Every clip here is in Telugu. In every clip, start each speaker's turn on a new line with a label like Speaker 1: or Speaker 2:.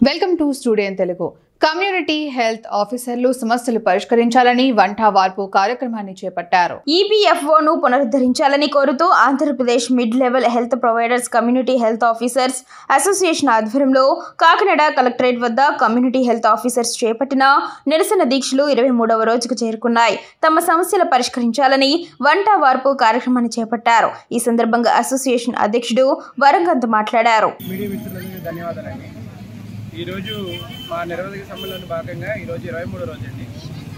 Speaker 1: Welcome to studio in Telugu. Community health ఆఫీసర్లు సమస్యలు పరిష్కరించాలని వంట వార్పు కార్యక్రమాన్ని చేపట్టారు.
Speaker 2: ఈపీఎఫ్ఓను పునరుద్ధరించాలని కోరుతూ Andhra Pradesh mid level health providers community health officers association ఆధ్వర్యంలో కాకినాడ కలెక్టరేట్ వద్ద కమ్యూనిటీ హెల్త్ ఆఫీసర్స్ చేపట్టిన నిరసన దీక్షలు 23వ రోజుకు చేరుకున్నాయి. తమ సమస్యలు పరిష్కరించాలని వంట వార్పు కార్యక్రమాన్ని చేపట్టారు. ఈ సందర్భంగా అసోసియేషన్ అధ్యక్షుడు వరంగంత్ మాట్లాడారు.
Speaker 3: ఈరోజు మా నిరవధిక సమ్మెలో భాగంగా ఈరోజు 23వ రోజు అండి.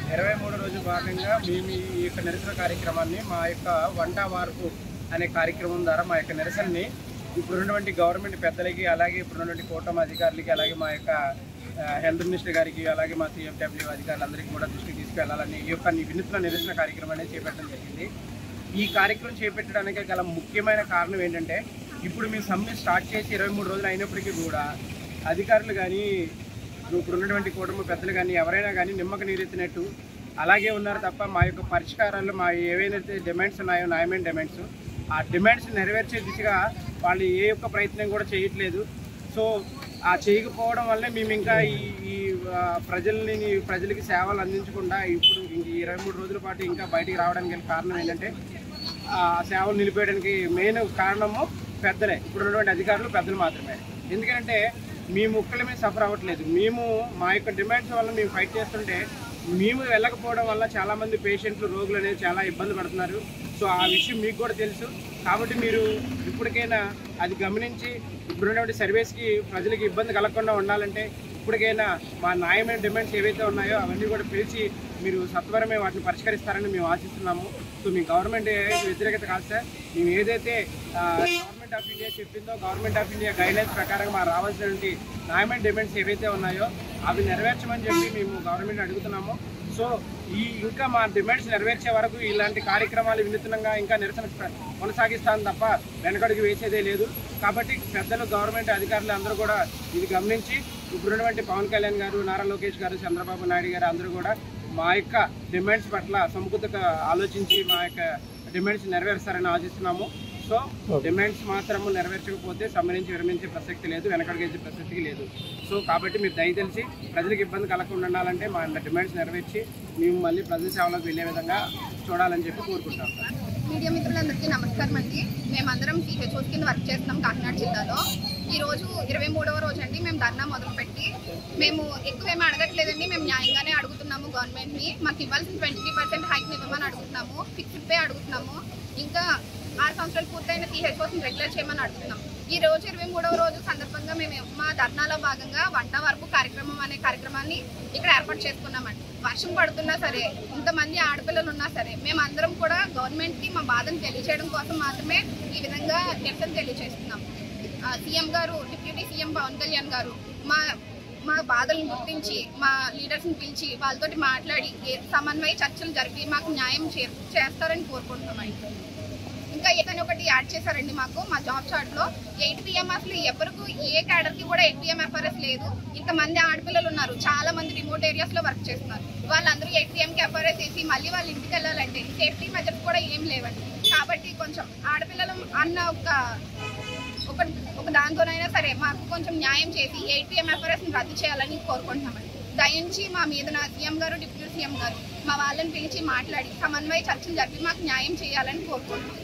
Speaker 3: 23వ రోజు భాగంగా మేము ఈ యొక్క నిరసన కార్యక్రమాన్ని మా యొక్క వంట వార్పు అనే కార్యక్రమం ద్వారా మా యొక్క నిరసనని ఇప్పుడున్నటువంటి గవర్నమెంట్ పెద్దలకి, అలాగే ఇప్పుడున్నటువంటి కూటమి అధికారులకి, అలాగే మా యొక్క హెల్త్ మినిస్టర్ గారికి, అలాగే మా CFW అధికారులందరికీ కూడా దృష్టికి తీసుకెళ్లాలని ఈ యొక్క వినూత్న నిరసన కార్యక్రమాన్ని చేపట్టడం జరిగింది. ఈ కార్యక్రమం చేపట్టడానికి గల ముఖ్యమైన కారణం ఏంటంటే, ఇప్పుడు మేము సమ్మె స్టార్ట్ చేసి 23 రోజులు అయినప్పటికీ కూడా అధికారులు కానీ, ఇప్పుడు ఉన్నటువంటి కూటమి పెద్దలు కానీ, ఎవరైనా కానీ నిమ్మక నీరెత్తినట్టు అలాగే ఉన్నారు తప్ప మా యొక్క పరిష్కారాలు, మా ఏవైతే డిమాండ్స్ ఉన్నాయో న్యాయమైన డిమాండ్స్, ఆ డిమాండ్స్ నెరవేర్చే దిశగా వాళ్ళు ఏ యొక్క ప్రయత్నం కూడా చేయట్లేదు. సో ఆ చేయకపోవడం వల్లే మేము ఇంకా ఈ ప్రజలకి సేవలు అందించకుండా ఇప్పుడు ఈ 23 రోజుల పాటు ఇంకా బయటికి రావడానికి కారణం ఏంటంటే, ఆ సేవలు నిలిపేయడానికి మెయిన్ కారణము పెద్దలే, ఇప్పుడు ఉన్నటువంటి అధికారులు పెద్దలు మాత్రమే. ఎందుకంటే మేము ఒక్కళ్ళమే సఫర్ అవ్వట్లేదు. మేము మా యొక్క డిమాండ్స్ వల్ల మేము ఫైట్ చేస్తుంటే మేము వెళ్ళకపోవడం వల్ల చాలామంది పేషెంట్లు, రోగులు అనేది చాలా ఇబ్బంది పడుతున్నారు. సో ఆ విషయం మీకు కూడా తెలుసు. కాబట్టి మీరు ఇప్పటికైనా అది గమనించి ఇప్పుడున్నటువంటి సర్వీస్కి ప్రజలకి ఇబ్బంది కలగకుండా ఉండాలంటే ఇప్పటికైనా మా న్యాయమైన డిమాండ్స్ ఏవైతే ఉన్నాయో అవన్నీ కూడా పిలిచి మీరు సత్వరమే వాటిని పరిష్కరిస్తారని మేము ఆశిస్తున్నాము. సో మీ గవర్నమెంట్ వ్యతిరేకత కాదు సార్. మేము ఏదైతే గవర్నమెంట్ ఆఫ్ ఇండియా చెప్పిందో, గవర్నమెంట్ ఆఫ్ ఇండియా గైడ్లైన్స్ ప్రకారం మా రావాల్సినటువంటి న్యాయమైన డిమాండ్స్ ఏవైతే ఉన్నాయో అవి నెరవేర్చమని చెప్పి మేము గవర్నమెంట్ అడుగుతున్నాము. సో ఇంకా మా డిమాండ్స్ నెరవేర్చే వరకు ఇలాంటి కార్యక్రమాలు వినూత్నంగా ఇంకా నిరసన కొనసాగిస్తాను తప్ప వెనకడుగు వేసేదే లేదు. కాబట్టి పెద్దలు, గవర్నమెంట్ అధికారులు అందరూ కూడా ఇది గమనించి ఇప్పుడున్నటువంటి పవన్ కళ్యాణ్ గారు, నారా లోకేష్ గారు, చంద్రబాబు నాయుడు గారు అందరూ కూడా మా యొక్క డిమాండ్స్ పట్ల సముచితంగా ఆలోచించి మా యొక్క డిమాండ్స్ నెరవేరుస్తారని ఆశిస్తున్నాము. సో డిమాండ్స్ మాత్రము నెరవేర్చకపోతే సమ్మె నుంచి విరమించే ప్రసక్తి లేదు, వెనకడుగేసే ప్రసక్తి లేదు. సో కాబట్టి మీరు దయతలిసి ప్రజలకు ఇబ్బంది కలగకుండా ఉండాలంటే మా డిమాండ్స్ నెరవేర్చి మేము మళ్ళీ ప్రజల సేవలకు వెళ్ళే విధంగా చూడాలని చెప్పి కోరుకుంటాం.
Speaker 4: మీడియా మిత్రులందరికీ నమస్కారం అండి. మేమందరం CHOs కింద వర్క్ చేస్తున్నాం కాకినాడ జిల్లాలో. ఈరోజు 23వ రోజు అండి. మేము ధర్నా మొదలుపెట్టి మేము ఎక్కువ ఏమీ అడగట్లేదండి. మేము న్యాయంగానే అడుగుతున్నాము గవర్నమెంట్ని. మాకు ఇవ్వాల్సిన 23% హైక్ని ఇవ్వమని అడుగుతున్నాము. ఫిక్స్డ్ పే అడుగుతున్నాము. ఇంకా 6 సంవత్సరాలు పూర్తయిన CHOస్ని రెగ్యులర్ చేయమని అడుగుతున్నాం. ఈ రోజు 23వ రోజు సందర్భంగా మేము మా ధర్నాలో భాగంగా వంట వార్పు కార్యక్రమం అనే కార్యక్రమాన్ని ఇక్కడ ఏర్పాటు చేసుకున్నామండి. వర్షం పడుతున్నా సరే, ఇంతమంది ఆడపిల్లలు ఉన్నా సరే, మేమందరం కూడా గవర్నమెంట్కి మా బాధను తెలియచేయడం కోసం మాత్రమే ఈ విధంగా నిరసన తెలియజేస్తున్నాం. సీఎం గారు, డిప్యూటీ సీఎం పవన్ కళ్యాణ్ గారు మా బాధలను గుర్తించి మా లీడర్స్ని పిలిచి వాళ్ళతోటి మాట్లాడి సమన్వయ చర్చలు జరిపి మాకు న్యాయం చేస్తారని కోరుకుంటున్నామండి. ఇంకా ఏదైనా ఒకటి యాడ్ చేశారండి మాకు మా జాబ్ చార్ట్లో 8 PM అసలు ఎవరికి ఏ క్యాడర్కి కూడా 8 PM FRS లేదు. ఇంతమంది ఆడపిల్లలు ఉన్నారు, చాలా మంది రిమోట్ ఏరియాస్లో వర్క్ చేస్తున్నారు. వాళ్ళందరూ 8 PMకి FRS వేసి మళ్ళీ వాళ్ళ ఇంటికి వెళ్ళాలంటే సేఫ్టీ మెజర్స్ కూడా ఏం లేవండి. కాబట్టి కొంచెం ఆడపిల్లలు అన్న ఒక దాంతోనైనా సరే మాకు కొంచెం న్యాయం చేసి 8 PM FRSని రద్దు చేయాలని కోరుకుంటున్నామండి. దయించి మా మీద సీఎం గారు, డిప్యూటీ సీఎం గారు మా వాళ్ళని పిలిచి మాట్లాడి సమన్వయ చర్చలు జరిపి మాకు న్యాయం చేయాలని కోరుకుంటున్నాం.